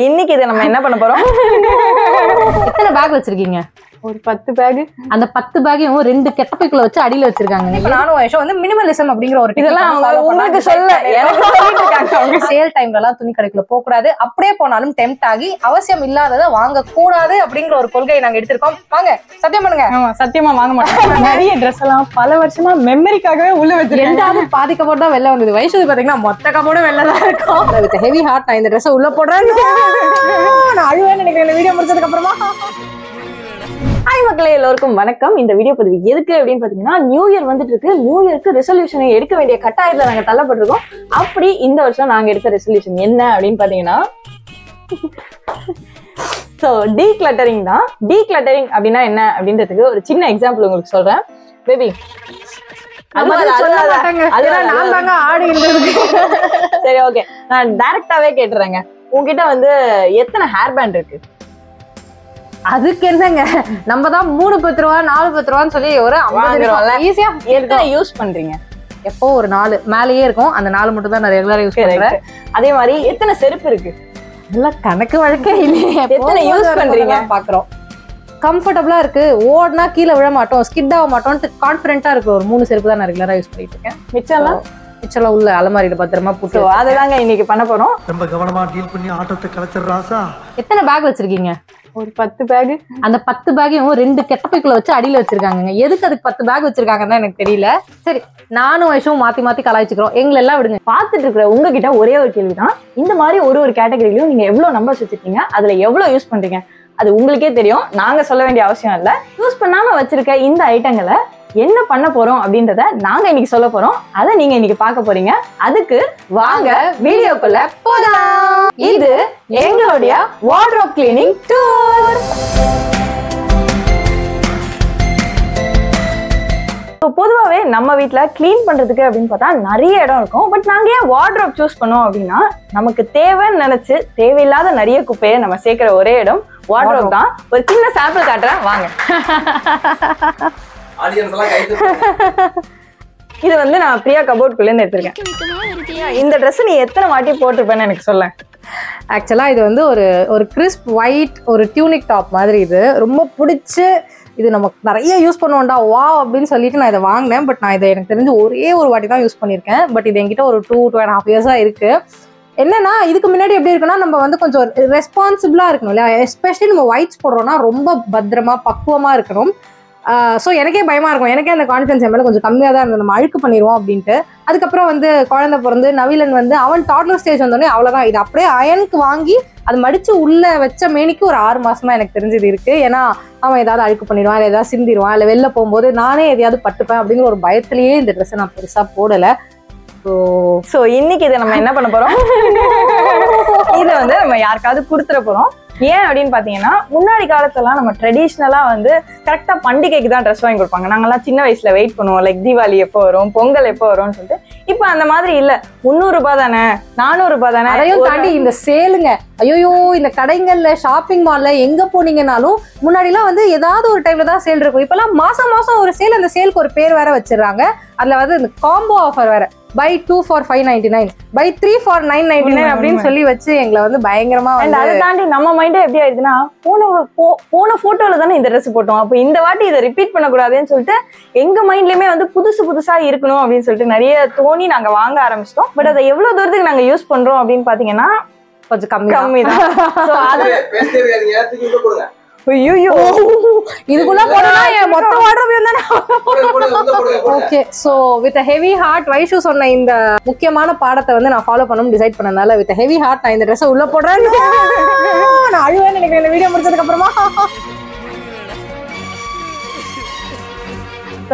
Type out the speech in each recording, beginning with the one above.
இன்னைக்கு இதை நம்ம என்ன பண்ண போறோம்? எத்தனை பேக் வச்சிருக்கீங்க? ஒரு 10 பேக். அந்த 10 பேக்கையும் 2 கெட்டப்பைக்குள்ள வச்சு அடியில வச்சிருக்காங்க. இப்ப நானும் வயசும் வந்து மினிமலிசம் அப்படிங்கிற ஒரு இதெல்லாம் உங்களுக்கு சொல்ல எனக்கு சொல்லிட்டு இருக்காங்க. சேல் டைம்ல எல்லாம் துணி கடைக்குள்ள போக கூடாது, அப்படியே போனாலும் டெம்ப்ட் ஆகி அவசியம் இல்லாததை வாங்க கூடாது அப்படிங்கிற ஒரு கொள்கையை நாங்க எடுத்திருக்கோம். வாங்க சத்தியம் பண்ணுங்க. ஆமா, சத்தியமா வாங்க மாட்டோம். நிறைய ட்ரெஸ் எல்லாம் பல வருஷமா மெமரிக்காகவே உள்ள வச்சிருக்கேன். ரெண்டாவது பாதி கபோர்ட் தான் வெளில வந்தது. வயசு பாத்தீங்கன்னா மொத்த கபோர்டும் வெளில தான் இருக்கும். வித் ஹெவி ஹார்ட் நான் இந்த ட்ரெஸ் உள்ள போடுறேன். நான் அழுவேன்னு நினைக்கிறேன் இந்த வீடியோ முடிச்சதுக்கு அப்புறமா. ஹாய் மக்களே, எல்லோருக்கும் வணக்கம். இந்த வீடியோ பதிவு எதுக்கு அப்படின்னு பாத்தீங்கன்னா, நியூ இயர் வந்துட்டு இருக்கு. நியூ இயருக்கு ரெசல்யூஷனை எடுக்க வேண்டிய கட்டாயத்துல நாங்க தள்ளப்பட்டிருக்கோம். அப்படி இந்த வருஷம் நாங்க எடுத்த ரெசல்யூஷன் என்ன அப்படின்னு பாத்தீங்கன்னா, டீக்ளட்டரிங் தான். டீக்ளட்டரிங் அப்படின்னா என்ன அப்படின்றதுக்கு ஒரு சின்ன எக்ஸாம்பிள் உங்களுக்கு சொல்றேன். பேபி சரி, ஓகே, நான் டைரக்டாவே கேட்டுறேங்க. உங்ககிட்ட வந்து எத்தனை ஹேர் பேண்ட் இருக்கு? அதுக்கு என்னங்க, நம்ம தான் 3 ரூபா 4 ரூபான்னு சொல்லி ஒரு 50 ரூபா ஈஸியா எத்தனை யூஸ் பண்றீங்க? எப்போ ஒரு 4 மேலேயே இருக்கும். அந்த 4 மட்டும் தான் நான் ரெகுலரா யூஸ் பண்றேன். அதே மாதிரி எத்தனை செருப்பு இருக்கு? இதெல்லாம் கணக்கு வழக்கே இல்லையே. எத்தனை யூஸ் பண்றீங்க பாக்குறோம். கம்ஃபர்டபுளா இருக்கு, ஓடுனா கீழே விழ மாட்டோம், ஸ்கிட் ஆக மாட்டோம்னு கான்பிடென்ட்டா இருக்கு. ஒரு 3 செருப்பு தான் நான் ரெகுலரா யூஸ் பண்ணிட்டு இருக்கேன். மிச்சம் உள்ள அலமாரியில பத்திரமா போட்டு அதுதாங்க இன்னைக்கு பண்ண போறோம். ரொம்ப கவனமா டீல் பண்ணி ஆட்டத்தை கலைச்சிடுறாசா. எத்தனை பேக் வச்சிருக்கீங்க? ஒரு 10 பேக். அந்த 10 பேக்கையும் 2 கெட்டப்பைக்குள்ள வச்சு அடியில வச்சிருக்காங்க. எதுக்கு அதுக்கு 10 பேக் வச்சிருக்காங்கன்னு எனக்கு தெரியல. சரி, நானும் வயசும் மாத்தி கலாய்ச்சிக்கிறோம். எங்களை எல்லாம் விடுங்க. பாத்துட்டு இருக்கிற உங்ககிட்ட ஒரே ஒரு கேள்விதான். இந்த மாதிரி ஒரு கேட்டகரியிலும் நீங்க எவ்வளவு நம்பர்ஸ் வச்சிருக்கீங்க, அதுல எவ்வளவு யூஸ் பண்றீங்க, அது உங்களுக்கே தெரியும். நாங்க சொல்ல வேண்டிய அவசியம் இல்ல. யூஸ் பண்ணாம வச்சிருக்க இந்த ஐட்டங்களை என்ன பண்ண போறோம் அப்படின்றத நாங்க இன்னைக்கு சொல்ல போறோம். அதை நீங்க இன்னைக்கு பார்க்க போறீங்க. அதுக்கு வாங்க வீடியோக்குள்ள போலாம். இது எங்களுடைய வார்ட்ரோப் கிளீனிங் டூர். பொதுவாகவே நம்ம வீட்டுல கிளீன் பண்றதுக்கு அப்படின்னு பார்த்தா நிறைய இடம் இருக்கும். பட் நாங்க ஏன் வார்ட்ரோப் சூஸ் பண்ணோம் அப்படின்னா, நமக்கு தேவைன்னு நினைச்சு தேவையில்லாத நிறைய குப்பையை நம்ம சேர்க்கிற ஒரே இடம் வார்ட்ரோப் தான். ஒரு சின்ன சாம்பிள் காட்டுறேன் வாங்க. இது வந்து நான் பிரியா கபோர்ட்குள்ள இருந்து எடுத்திருக்கேன். இந்த ட்ரெஸ் நீ எத்தனை வாட்டி போட்டிருப்பேன்னு எனக்கு சொல்ல. ஆக்சுவலா இது வந்து ஒரு கிறிஸ்ப் ஒயிட் ஒரு டியூனிக் டாப் மாதிரி. இது ரொம்ப பிடிச்சி, இது நமக்கு நிறைய யூஸ் பண்ணுவோம்டா வா அப்படின்னு சொல்லிட்டு நான் இதை வாங்கினேன். பட் நான் இதை எனக்கு தெரிஞ்சு ஒரே ஒரு வாட்டி தான் யூஸ் பண்ணியிருக்கேன். பட் இது என்கிட்ட ஒரு 2.5 இயர்ஸா இருக்கு. என்னன்னா, இதுக்கு முன்னாடி எப்படி இருக்குன்னா, நம்ம வந்து கொஞ்சம் ரெஸ்பான்சிபிளா இருக்கணும் இல்லையா? எஸ்பெஷலி நம்ம ஒயிட்ஸ் போடுறோம்னா ரொம்ப பத்திரமா பக்குவமா இருக்கணும். ஸோ எனக்கே பயமா இருக்கும். எனக்கே அந்த கான்ஃபிடன்ஸ் என் மேலே கொஞ்சம் கம்மியாக தான் இருந்தது, நம்ம அழுக்கு பண்ணிடுவோம் அப்படின்ட்டு. அதுக்கப்புறம் வந்து குழந்தை பிறந்து நவீலன் வந்து அவன் டாட்லர் ஸ்டேஜ் வந்தோடனே அவ்வளோதான். இது அப்படியே அயனுக்கு வாங்கி அது மடிச்சு உள்ள வச்ச மேனிக்கு ஒரு 6 மாசமா எனக்கு தெரிஞ்சது இருக்கு. ஏன்னா அவன் ஏதாவது அழுக்கு பண்ணிடுவான், இல்லை ஏதாவது சிந்திடுவான், இல்லை வெளில போகும்போது நானே எதையாவது பட்டுப்பேன் அப்படிங்கிற ஒரு பயத்திலேயே இந்த ட்ரெஸ்ஸை நான் பெருசா போடலை. ஸோ இன்னைக்கு இதை நம்ம என்ன பண்ண போறோம்? இதை வந்து நம்ம யாருக்காவது கொடுத்துட போறோம். ஏன் அப்படின்னு பாத்தீங்கன்னா, முன்னாடி காலத்தெல்லாம் நம்ம ட்ரெடிஷ்னலா வந்து கரெக்டா பண்டிகைக்கு தான் ட்ரெஸ் வாங்கி கொடுப்பாங்க. நாங்கெல்லாம் சின்ன வயசுல வெயிட் பண்ணுவோம், லைக் தீபாவளி எப்போ வரும், பொங்கல் எப்போ வரும்னு சொல்லிட்டு. இப்ப அந்த மாதிரி இல்ல. 300 ரூபாய் தானே, 400 ரூபாய் தானே. அதையும் தாண்டி இந்த சேலுங்க, ஐயோ இந்த கடைகள்ல ஷாப்பிங் மால்ல எங்க போனீங்கன்னாலும் முன்னாடிலாம் வந்து ஏதாவது ஒரு டைம்ல தான் சேல் இருக்கும். இப்பெல்லாம் மாசம் ஒரு சேல். அந்த சேலுக்கு ஒரு பேர் வேற வச்சிடறாங்க. அதுல வந்து இந்த காம்போ ஆஃபர் வேற, buy 2 for 599, buy 3 for 999 அப்படின்னு சொல்லி வச்சு எங்களை வந்து பயங்கரமா வந்து. அதை தாண்டி நம்ம மைண்டே எப்படி ஆயிடுச்சுன்னா, போன போட்டோல தானே இந்த ட்ரெஸ் போட்டோம், அப்ப இந்த வாட்டி இதை ரிப்பீட் பண்ணக்கூடாதுன்னு சொல்லிட்டு எங்க மைண்ட்லயுமே வந்து புதுசா இருக்கணும் அப்படின்னு சொல்லிட்டு நிறைய தோணி நாங்க வாங்க ஆரம்பிச்சிட்டோம். பட் அதை எவ்வளவு தூரத்துக்கு நாங்க யூஸ் பண்றோம் அப்படின்னு பாத்தீங்கன்னா கொஞ்சம் கம்மி தான். இதுக்குள்ள போனா மொத்த வார்ட்ரோப் தானே. Okay, so with heavy heart Vaishu சொன்ன இந்த முக்கியமான பாடத்தை வந்து நான் ஃபாலோ பண்ணணும்னு டிசைட் பண்ணனால வித் ஹெவி ஹார்ட் நான் இந்த ட்ரெஸ்ஸை உள்ள போடுறேன். நான் அழுவேன்னு நினைக்கிறேன் இந்த வீடியோ முடிச்சதுக்கு அப்புறமா.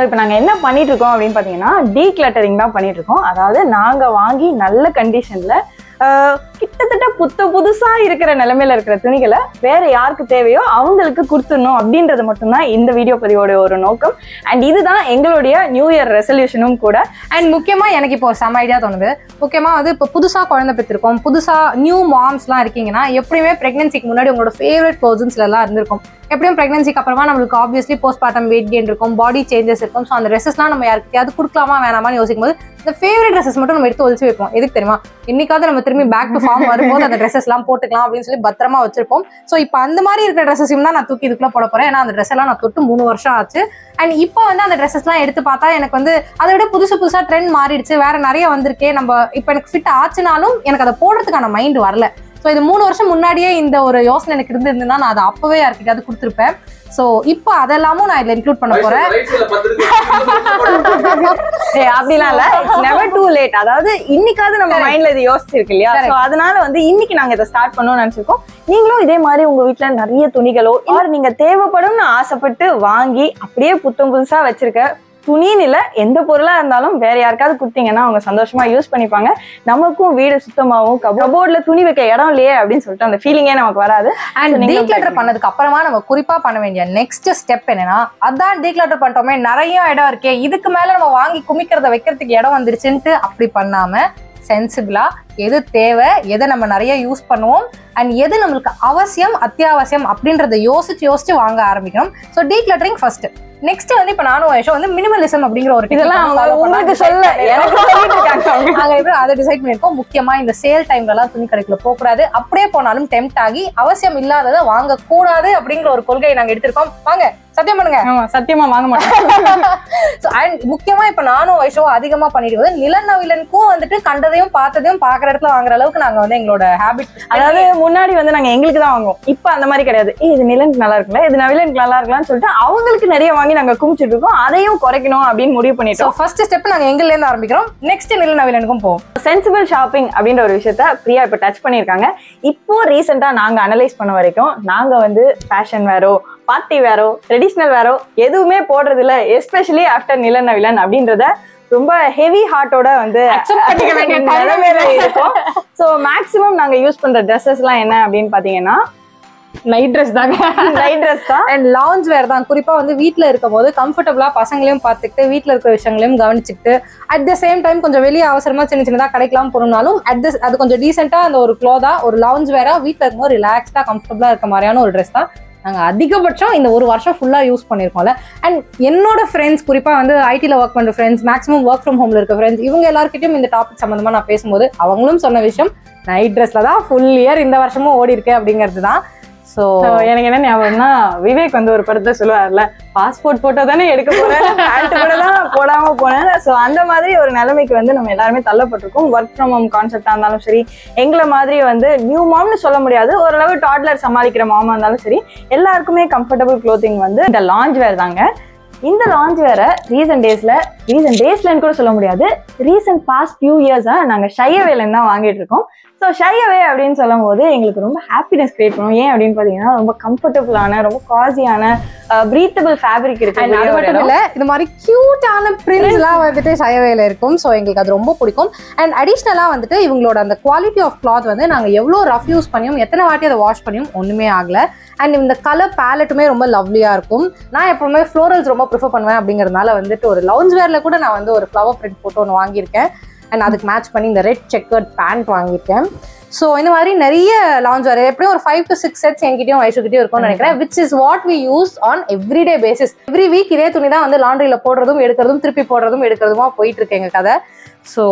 இப்போ நாங்கள் என்ன பண்ணிட்டு இருக்கோம் அப்படின்னு பார்த்தீங்கன்னா, டீக்ளட்டரிங் தான் பண்ணிட்டு இருக்கோம். அதாவது நாங்கள் வாங்கி நல்ல கண்டிஷன்ல கிட்டத்தட்ட புதுசா இருக்கிற நிலைமையில இருக்கிற துணிகளை வேற யாருக்கு தேவையோ அவங்களுக்கு கொடுத்துடணும் அப்படின்றது மட்டும்தான் இந்த வீடியோ பதிவோட ஒரு நோக்கம். அண்ட் இதுதான் எங்களுடைய நியூ இயர் ரெசல்யூஷனும் கூட. அண்ட் முக்கியமா எனக்கு இப்போ செம ஐடியா தோணுது. முக்கியமா வந்து இப்போ புதுசா குழந்தை பெற்றிருக்கோம், புதுசா நியூ மாம்ஸ்லாம் இருக்கீங்கன்னா, எப்படியுமே பிரெக்னன்சிக்கு முன்னாடி உங்களோட ஃபேவரட் க்ளோத்ஸ்ல எல்லாம் இருந்திருக்கும். எப்படியும் பிரெக்னன்சிக்கு அப்புறமா நம்மளுக்கு ஆப்வியஸ்லி போஸ்ட்மார்ட்டம் வெயிட் கெயின் இருக்கும், பாடி சேஞ்சஸ் இருக்கும். ஸோ அந்த ட்ரெஸ்ஸஸ்லாம் நம்ம யாருக்கையாவது கொடுக்கலாமா வேணாமான்னு யோசிக்கும் போது இந்த ஃபேவரட் ட்ரெஸ்ஸஸ் மட்டும் நம்ம எடுத்து ஒழிச்சு வைப்போம். எதுக்கு தெரியுமா? இன்னைக்காவது நம்ம திரும்பி பேக் டு ஃபார்ம் வரும்போது அந்த ட்ரெஸ்ஸஸ் எல்லாம் போட்டுக்கலாம் அப்படின்னு சொல்லி பத்திரமா வச்சிருப்போம். ஸோ இப்போ அந்த மாதிரி இருக்கிற ட்ரெஸ்ஸையும் தான் நான் தூக்கி இதுக்குள்ள போட போறேன். ஏன்னா அந்த ட்ரெஸ் எல்லாம் நான் தொட்டு 3 வருஷம் ஆச்சு. அண்ட் இப்போ வந்து அந்த ட்ரெஸ்ஸஸ் எல்லாம் எடுத்து பார்த்தா எனக்கு வந்து அதை விட புதுசா ட்ரெண்ட் மாறிடுச்சு, வேற நிறைய வந்திருக்கே. நம்ம இப்போ எனக்கு ஃபிட் ஆச்சுனாலும் எனக்கு அதை போடுறதுக்கான மைண்ட் வரல. ஸோ இது 3 வருஷம் முன்னாடியே இந்த ஒரு யோசனை எனக்கு இருந்திருந்தா நான் அதை அப்பவே யார்கிட்டயாவது கொடுத்துருப்பேன். ஸோ இப்போ அதெல்லாமும் நான் இதுல இன்க்ளூட் பண்ண போறேன். அப்படிலாம் இல்ல, இட்ஸ் நெவர் டூ லேட். அதாவது இன்னைக்காவது நம்ம மைண்ட்ல இது யோசிச்சிருக்கு இல்லையா? சோ அதனால வந்து இன்னைக்கு நாங்க இதை ஸ்டார்ட் பண்ணணும்னு நினைச்சிருக்கோம். நீங்களும் இதே மாதிரி உங்க வீட்டுல நிறைய துணிகளோ இல்ல நீங்க தேவைப்படும்னு ஆசைப்பட்டு வாங்கி அப்படியே புத்தம் புதுசா வச்சிருக்க துணின்னு இல்ல எந்த பொருளா இருந்தாலும் வேற யாருக்காவது கொடுத்தீங்கன்னா அவங்க சந்தோஷமா யூஸ் பண்ணிப்பாங்க. நமக்கும் வீடு சுத்தமாவும் கபோர்ட்ல துணி வைக்க இடம் இல்லையே அப்படின்னு சொல்லிட்டு அந்த ஃபீலிங்கே நமக்கு வராது. அண்ட் டீக்ளட்டர் பண்ணதுக்கு அப்புறமா நம்ம குறிப்பா பண்ண வேண்டிய நெக்ஸ்ட் ஸ்டெப் என்னன்னா, அதான் டீக்ளட்டர் பண்ணிட்டோமே நிறைய இடம் இருக்கே, இதுக்கு மேல நம்ம வாங்கி குமிக்கிறத வைக்கிறதுக்கு இடம் வந்துருச்சுன்ட்டு அப்படி பண்ணாம சென்சிபிளா எது தேவை, எதை நம்ம நிறைய யூஸ் பண்ணுவோம் அண்ட் எது நம்மளுக்கு அவசியம் அத்தியாவசியம் அப்படின்றத யோசிச்சு வாங்க ஆரம்பிக்கணும். So decluttering first. நெக்ஸ்ட் வந்து இப்ப நானும் வந்து மினிமலிசம் அப்படிங்கிற ஒரு இதெல்லாம் உங்களுக்கு சொல்ல அதை டிசைட் பண்ணிருக்கோம். முக்கியமா இந்த சேல் டைம்ல எல்லாம் துணி கடைக்குள்ள போக கூடாது, அப்படியே போனாலும் டெம்ப்ட் ஆகி அவசியம் இல்லாததை வாங்க கூடாது அப்படிங்கிற ஒரு கொள்கையை நாங்க எடுத்திருக்கோம். வாங்க சத்தியம் பண்ணுங்க. சத்தியமா வாங்க மாட்டோம். அண்ட் முக்கியமா இப்ப நானும் வயசும் அதிகமா பண்ணிட்டு வந்து நிலநவிலனுக்கும் வந்துட்டு கண்டதையும் பார்த்ததையும் பாக்குற இடத்துல வாங்குற அளவுக்கு நாங்க வந்து எங்களோட ஹேபிட், அதாவது முன்னாடி வந்து நாங்க எங்களுக்கு தான் வாங்குவோம், இப்ப அந்த மாதிரி கிடையாது. இது நிலனுக்கு நல்லா இருக்குல்ல, இது நவிலனுக்கு நல்லா இருக்கலாம்னு சொல்லிட்டு அவங்களுக்கு நிறைய வாங்கி நாங்க குமிச்சிட்டு இருக்கோம். அதையும் குறைக்கணும் அப்படின்னு முடிவு பண்ணிட்டோம். ஃபர்ஸ்ட் ஸ்டெப் நாங்க எங்கல இருந்து ஆரம்பிக்கிறோம், நெக்ஸ்ட் நிலநவிலனுக்கும் போவோம். சென்சிபிள் ஷாப்பிங் அப்படின்ற ஒரு விஷயத்த பிரியா இப்ப டச் பண்ணிருக்காங்க. இப்போ ரீசெண்டா நாங்க அனலைஸ் பண்ண வரைக்கும் நாங்க வந்து ஃபேஷன் வேரோ பார்ட்டி வேரோ ட்ரெடிஷ்னல் வேரோ எதுவுமே போடுறது இல்ல, எஸ்பெஷலி ஆஃப்டர் நிலநவிலன் அப்படின்றத ரொம்ப ஹெவி ஹார்ட்டோட வந்து நிலைமையில இருக்கும். ஸோ மேக்சிமம் நாங்க யூஸ் பண்ற ட்ரெஸ்ஸஸ் எல்லாம் என்ன அப்படின்னு பாத்தீங்கன்னா நைட் ட்ரெஸ் தாங்க. நைட் ட்ரெஸ் தான் அண்ட் லான்ச் வேர் தான். குறிப்பா வந்து வீட்டுல இருக்கும் போது கம்ஃபர்டபுளா பசங்களையும் பார்த்துக்கிட்டு வீட்டுல இருக்கிற விஷயங்களையும் கவனிச்சுக்கிட்டு அட் த சேம் டைம் கொஞ்சம் வெளியே அவசரமா சின்னதா கிடைக்கலாம் போனாலும் அது கொஞ்சம் டீசென்டா அந்த ஒரு க்ளோதா ஒரு லான்ச் வேரா வீட்டுல இருக்கும்போது ரிலாக்ஸ்டா கம்ஃபர்டபுளா இருக்க மாதிரியான ஒரு ட்ரெஸ் தான் நாங்க அதிகபட்சம் இந்த ஒரு வருஷம் ஃபுல்லா யூஸ் பண்ணிருக்கோம்ல. அண்ட் என்னோட ஃப்ரெண்ட்ஸ், குறிப்பா வந்து ஐடில ஒர்க் பண்ற ஃப்ரெண்ட்ஸ், மேக்ஸிமம் ஒர்க் ஃப்ரம் ஹோம்ல இருக்க ஃப்ரெண்ட்ஸ், இவங்க எல்லாருக்கிட்டையும் இந்த டாபிக் சம்பந்தமா நான் பேசும்போது அவங்களும் சொன்ன விஷயம் நைட் ட்ரெஸ்ல தான் ஃபுல் இயர் இந்த வருஷமும் ஓடி இருக்கு அப்படிங்கிறது தான். ஸோ எனக்கு என்ன ஞாபகம்னா, விவேக் வந்து ஒரு படத்துல சொல்லுவார்ல, பாஸ்போர்ட் போட்டோ தானே எடுக்க போறேன், பேண்ட் கூட தான் போடாம போனேன். ஸோ அந்த மாதிரி ஒரு நிலைமைக்கு வந்து நம்ம எல்லாருமே தள்ளப்பட்டிருக்கோம். ஒர்க் ஃப்ரம் ஹோம் கான்செப்டா இருந்தாலும் சரி, எங்களை மாதிரி வந்து நியூ மாம்னு சொல்ல முடியாது, ஓரளவு டாட்லர் சமாளிக்கிற மாமா இருந்தாலும் சரி, எல்லாருக்குமே கம்ஃபர்டபுள் க்ளோத்திங் வந்து இந்த லான்ச் வேர் தாங்க. இந்த லான்ச் வேற ரீசன்ட் டேஸ்லன்னு கூட சொல்ல முடியாது, ரீசன்ட் பாஸ்ட் ஃபியூ இயர்ஸா நாங்க ஷையவேலேருந்து தான் வாங்கிட்டு இருக்கோம். ஸோ ஷையவே அப்படின்னு சொல்லும் போது எங்களுக்கு ரொம்ப ஹாப்பினஸ் கிரியேட் பண்ணும். ஏன் அப்படின்னு பாத்தீங்கன்னா ரொம்ப கம்ஃபர்டபுளான ரொம்ப காசியான பிரீத்தபிள் ஃபேப்ரிக் இருக்கு. அது மட்டும் இல்ல, இது மாதிரி கியூட்டான பிரிண்ட்ஸ் எல்லாம் வந்துட்டு ஷையவேல இருக்கும். ஸோ எங்களுக்கு அது ரொம்ப பிடிக்கும். அண்ட் அடிஷ்னலா வந்துட்டு இவங்களோட அந்த குவாலிட்டி ஆஃப் கிளாத் வந்து நாங்க எவ்வளவு ரஃப் யூஸ் பண்ணியும் எத்தனை வாட்டி அதை வாஷ் பண்ணியும் ஒண்ணுமே ஆகல. அண்ட் இந்த கலர் பேலட்டுமே ரொம்ப லவ்லியா இருக்கும். நான் எப்பவுமே ஃப்ளோரல்ஸ் ரொம்ப ப்ரிஃபர் பண்ணுவேன் அப்படிங்கறதுனால வந்துட்டு ஒரு லவுஞ்ச் வேர்ல கூட நான் வந்து ஒரு ஃப்ளவர் பிரிண்ட் போட்டு ஒன்று வாங்கியிருக்கேன். அண்ட் அதுக்கு மேட்ச் பண்ணி இந்த ரெட் செக்கர்ட் பேண்ட் வாங்கியிருக்கேன். ஸோ இந்த மாதிரி நிறைய லான்ச் வேர் எப்படியும் ஒரு 5 to 6 செட்ஸ் என்கிட்டயும் வயசுக்கிட்டயும் இருக்கும்னு நினைக்கிறேன். Which is what we use on everyday basis. Every week இதே துணி தான் வந்து லாண்ட்ரியில போடுறதும் எடுக்கிறதும் திருப்பி போடுறதும் எடுக்கிறதுமா போயிட்டு இருக்கு எங்க கதை. ஸோ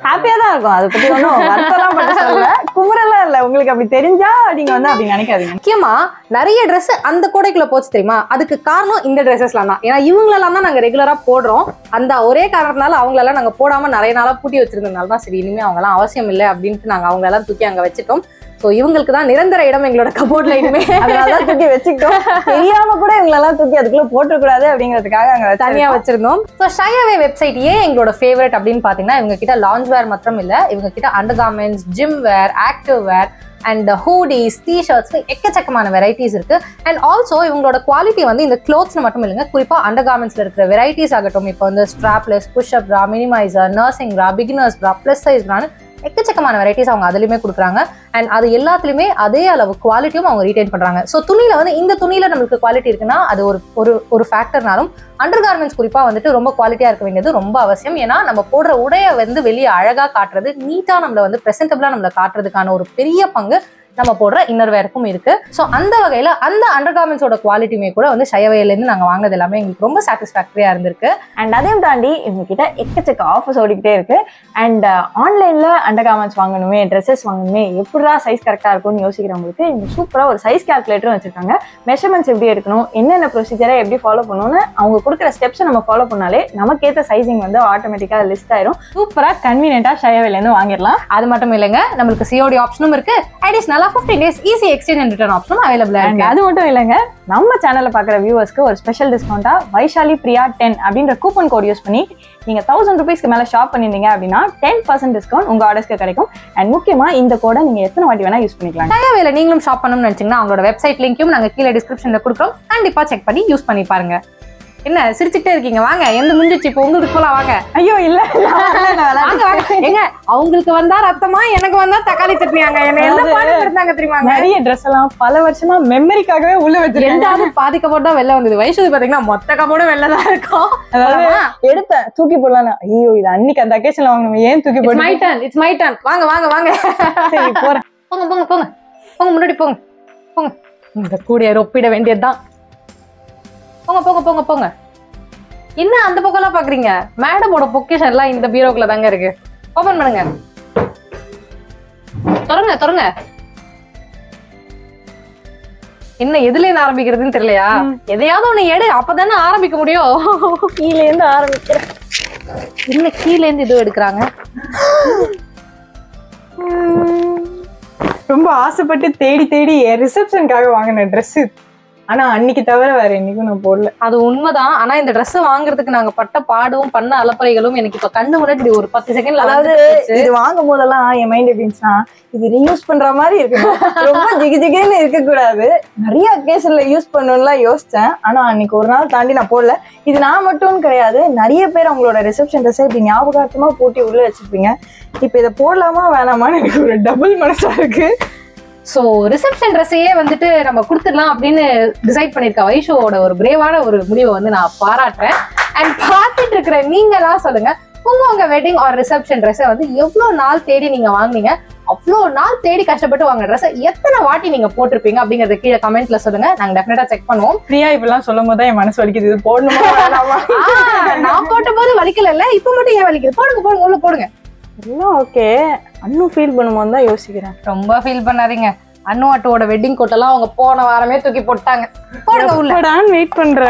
ஹாப்பியா தான் இருக்கும். அதை பத்தி ஒன்றும் வருத்தம்லாம் பண்ண சொல்லல, குமுறலாம் இல்லை. உங்களுக்கு அப்படி தெரிஞ்சா நீங்க வந்து அப்படி நினைக்காதீங்க. முக்கியமா நிறைய ட்ரெஸ் அந்த கோடைக்குள்ள போச்சு தெரியுமா, அதுக்கு காரணம் இந்த ட்ரெஸ்ஸஸ்லாம் தான். ஏன்னா இவங்களெல்லாம் தான் நாங்க ரெகுலரா போடுறோம். அந்த ஒரே காரணத்தினால அவங்களெல்லாம் நாங்க போடாம நிறைய நாளா பூட்டி வச்சிருந்ததுனால தான் சரி இனிமே அவங்கலாம் அவசியம் இல்லை அப்படின்ட்டு நாங்க அவங்களெல்லாம் தூக்கி அங்க வச்சுட்டோம். ஸோ இவங்களுக்கு தான் நிரந்தர இடம் எங்களோட கபோர்ட்ல இனிமே, அதனாலதான் தூக்கி வச்சுக்கிட்டோம். தெரியாம கூட இவங்களெல்லாம் தூக்கி அதுக்குள்ள போட்டுக்கூடாது அப்படிங்கிறதுக்காக அங்க தனியா வச்சிருந்தோம். ஸோ ஷையவே வெப்சைட் ஏன் எங்களோட ஃபேவரட் அப்படின்னு பாத்தீங்கன்னா, இவங்க கிட்ட லான்ச் வேர் மாத்திரம் இல்ல, இவங்க கிட்ட under garments, gym wear, active wear and hoodies, T-shirts எக்கச்சக்கமான வெரைட்டிஸ் இருக்கு. அண்ட் ஆல்சோ இவங்களோட குவாலிட்டி வந்து இந்த க்ளோத்ஸ் மட்டும் இல்லைங்க, குறிப்பா அண்டர் கார்மெண்ட்ஸ்ல இருக்கிற வெரைட்டிஸ் ஆகட்டும், இப்போ வந்து ஸ்ட்ராப்லெஸ், புஷ்அப் ப்ரா, மினிமைசர், நர்சிங் ப்ரா, பிகினர்ஸ் ப்ரா, பிளஸ் சைஸ் ப்ரான்னு எக்கச்சக்கமான வெரைட்டிஸ் அவங்க அதுலயுமே கொடுக்குறாங்க. அண்ட் அது எல்லாத்துலயுமே அதே அளவு குவாலிட்டியும் அவங்க ரீடைன் பண்றாங்க. ஸோ துணியில வந்து இந்த துணியில நம்மளுக்கு குவாலிட்டி இருக்குன்னா அது ஒரு ஃபேக்டர்னாலும் அண்டர் கார்மெண்ட்ஸ் குறிப்பா வந்துட்டு ரொம்ப குவாலிட்டியா இருக்க வேண்டியது ரொம்ப அவசியம். ஏன்னா நம்ம போடுற உடைய வந்து வெளியே அழகா காட்டுறது, நீட்டா நம்மள வந்து பிரசன்டபிளா நம்மள காட்டுறதுக்கான ஒரு பெரிய பங்கு நம்ம போடுற இன்னர் வேருக்கும் இருக்கு. ஸோ அந்த வகையில அந்த அண்டர் கார்மெண்ட்ஸோட குவாலிட்டியுமே கூட வந்து ஷயவேலேருந்து நாங்க வாங்கினது எல்லாமே எங்களுக்கு ரொம்ப சாட்டிஸ்ஃபேக்டரியா இருந்திருக்கு. அண்ட் அதையும் தாண்டி இவங்ககிட்ட எக்கச்சக்க ஆஃபர்ஸ் ஓடிக்கிட்டே இருக்கு. அண்ட் ஆன்லைன்ல அண்டர் கார்மெண்ட்ஸ் வாங்கணுமே, ட்ரெஸ்ஸஸ் வாங்கணுமே, எப்படா சைஸ் கரெக்டா இருக்கும்னு யோசிக்கிறவங்களுக்கு இவங்க சூப்பரா ஒரு சைஸ் கால்குலேட்டரும் வச்சிருக்காங்க. மெஷர்மெண்ட்ஸ் எப்படி எடுக்கணும், என்னென்ன ப்ரொசீஜரை எப்படி ஃபாலோ பண்ணணும்னு அவங்க கொடுக்குற ஸ்டெப்ஸை நம்ம ஃபாலோ பண்ணாலே நமக்கேற்ற சைசிங் வந்து ஆட்டோமேட்டிக்கா லிஸ்ட் ஆயிரும். சூப்பரா கன்வீனியன்ட்டா ஷயவேலேருந்து வாங்கிடலாம். அது மட்டும் இல்லைங்க, நம்மளுக்கு COD ஆப்ஷனும் இருக்கு. அடிஷனலா 15 days easy exchange and return ஆப்ஷனும் அவைலபிளா இருக்கு. அது மட்டும் இல்லைங்க, நம்ம சேனல்ல பாக்குற வியூவர்ஸ்க்கு ஒரு ஸ்பெஷல் டிஸ்கவுண்டா வைஷாலி பிரியா 10 அப்படின்ற கூப்பன் கோட் யூஸ் பண்ணி நீங்க 1000 rupeesக்கு மேல ஷாப் பண்ணிருந்தீங்க அப்படின்னா 10% டிஸ்கவுண்ட் உங்க ஆர்டர்ஸ்க்கு கிடைக்கும். அண்ட் முக்கியமா இந்த கோடை நீங்க எத்தனை வாட்டி வேணா யூஸ் பண்ணிக்கலாம். ஷயவேல நீங்களும் ஷாப் பண்ணணும்னு நினைச்சீங்கன்னா அவங்களோட வெப்சைட் லிங்க்கும் நாங்க கீழே டிஸ்கிரிப்ஷன்ல கொடுக்குறோம். கண்டிப்பா செக் பண்ணி யூஸ் பண்ணி பாருங்க. என்ன சிரிச்சுட்டே இருக்கீங்க? வாங்க, எந்த முடிஞ்சிச்சு இப்போ உங்களுக்கு போலாம். வாங்க. ஐயோ இல்ல எங்க அவங்களுக்கு வந்தா ரத்தமா, எனக்கு வந்தா தக்காளி சட்னியாங்க. என்ன எந்த பாடம் இருந்தாங்க தெரியுமா? நிறைய ட்ரெஸ் எல்லாம் பல வருஷமா மெமரிக்காகவே உள்ள வச்சிருக்கேன். எந்தாவது பாதி கபோர்ட் தான் வெளில வந்தது. வைஷு பாத்தீங்கன்னா மொத்த கபோர்டும் வெளில தான் இருக்கும். அதாவது எடுப்பேன் தூக்கி போடலாம். ஐயோ இது அன்னைக்கு அந்த அக்கேஷன்ல வாங்கணும், ஏன் தூக்கி போட? It's my turn. வாங்க வாங்க வாங்க. சரி போறேன். போங்க போங்க போங்க போங்க, முன்னாடி போங்க போங்க. இந்த கூடிய ஒப்பிட வேண்டியதுதான். போங்க போங்க போங்க போங்க. என்ன அந்த பக்கம் எல்லாம் பாக்குறீங்க? மேடமோட பொக்கேஷன் எல்லாம் இந்த பீரோக்குள்ள தாங்க இருக்கு. ஓபன் பண்ணுங்க, தொடங்க தொடங்க. என்ன எதுல இருந்து ஆரம்பிக்கிறதுன்னு தெரியலையா? எதையாவது ஒண்ணு எடு, அப்பதானே ஆரம்பிக்க முடியும். கீழே இருந்து ஆரம்பிக்கிறேன். என்ன கீழே இருந்து இது எடுக்கிறாங்க? ரொம்ப ஆசைப்பட்டு தேடி தேடி ரிசப்ஷனுக்காக வாங்கின ட்ரெஸ். ஆனா அன்னைக்கு தவிர வேற என்னைக்கும் நான் போடல. அது உண்மைதான். ஆனா இந்த ட்ரெஸ் வாங்குறதுக்கு நாங்க பட்ட பாடும் பண்ண அலப்பறைகளும் எனக்கு இப்ப கண்ணு முன்னாடி ஒரு 10 செகண்ட்ல. அதாவது இது வாங்கும் போதெல்லாம் என் மைண்ட் எப்படின்னா, இது ரீயூஸ் பண்ற மாதிரி இருக்கு, ரொம்ப ஜிகு ஜிகுன்னு இருக்க கூடாது, நிறைய அக்கேஷன்ல யூஸ் பண்ணணும்லாம் யோசிச்சேன். ஆனா அன்னைக்கு ஒரு நாள் தாண்டி நான் போடல. இது நான் மட்டும் கிடையாது, நிறைய பேர் அவங்களோட ரிசப்ஷன் ட்ரெஸ்ஸை இப்படி ஞாபகார்த்தமா போட்டி உள்ள வச்சிருப்பீங்க. இப்ப இதை போடலாமா வேணாமான்னு எனக்கு ஒரு டபுள் மனசா இருக்கு. ஸோ ரிசப்ஷன் ட்ரெஸ்ஸையே வந்துட்டு நம்ம கொடுத்துடலாம் அப்படின்னு டிசைட் பண்ணியிருக்க வைஷோவோட ஒரு பிரேவான ஒரு முடிவை வந்து நான் பாராட்டுறேன். அண்ட் பார்த்துட்டு இருக்கிற நீங்களாம் சொல்லுங்க, உங்க வெட்டிங் ஆர் ரிசப்ஷன் ட்ரெஸ்ஸை வந்து எவ்வளோ நாள் தேடி நீங்க வாங்குனீங்க, அவ்வளோ நாள் தேடி கஷ்டப்பட்டு வாங்க ட்ரெஸ்ஸை எத்தனை வாட்டி நீங்க போட்டிருப்பீங்க அப்படிங்கறத கீழே கமெண்ட்ல சொல்லுங்க. நாங்க டெஃபினட்டா செக் பண்ணுவோம். பிரியா இப்பெல்லாம் சொல்லும் போது என் மனசு வலிக்குது, இது போடணுமா வேணாமா? நான் போட்ட போது வலிக்கல, இப்ப மட்டும் ஏன் வலிக்குது? போடுங்க போடுங்க, உள்ள போடுங்க. எல்லாம் ஓகே. அன்னும் ஃபீல் பண்ணுமோன்னு தான் யோசிக்கிறேன். ரொம்ப ஃபீல் பண்ணாதீங்க. அண்ணு ஆட்டோட வெட்டிங் கோட்டெல்லாம் அவங்க போன வாரமே தூக்கி போட்டாங்க. போடுங்க உள்ள. வெயிட் பண்ற.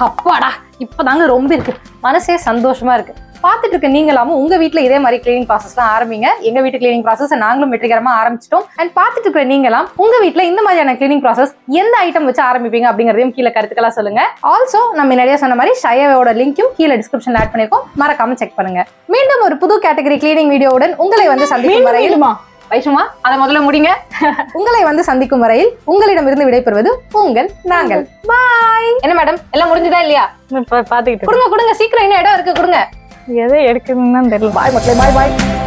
அப்பாடா, இப்பதாங்க ரொம்ப இருக்கு, மனசே சந்தோஷமா இருக்கு. பார்த்துட்டு இருக்க நீங்களாமும் உங்க வீட்டுல இதே மாதிரி கிளீனிங் ப்ராசஸ்லாம் ஆரம்பிங்க. எங்க வீட்டு கிளீனிங் ப்ராசஸ் நாங்களும் வெற்றிகரமா ஆரம்பிச்சிட்டோம். அண்ட் பார்த்துட்டு இருக்கிற நீங்களாம் உங்க வீட்டுல இந்த மாதிரியான கிளீனிங் ப்ராசஸ் எந்த ஐட்டம் வச்சு ஆரம்பிப்பீங்க அப்படிங்கறதையும் கீழே கருத்துக்களா சொல்லுங்க. ஆல்சோ நம்ம நிறைய சொன்ன மாதிரி ஷயவேவோட லிங்க்கும் கீழே டிஸ்கிரிப்ஷன்ல ஆட் பண்ணிருக்கோம், மறக்காம செக் பண்ணுங்க. மீண்டும் ஒரு புது கேட்டகரி கிளீனிங் வீடியோவுடன் உங்களை வந்து சந்திக்கும் வரையில் வைஷுமா அதை முதல்ல முடிங்க. உங்களை வந்து சந்திக்கும் வரையில் உங்களிடமிருந்து விடைபெறுவது உங்கள் நாங்கள். பாய். என்ன மேடம், எல்லாம் முடிஞ்சதா இல்லையா? பாத்துக்கிட்டு கொடுங்க கொடுங்க, சீக்கிரம் என்ன இடம் இருக்கு கொடுங்க. எதை எடுக்கணும்னு தெரியல. பாய் மக்களே, பாய் பாய்.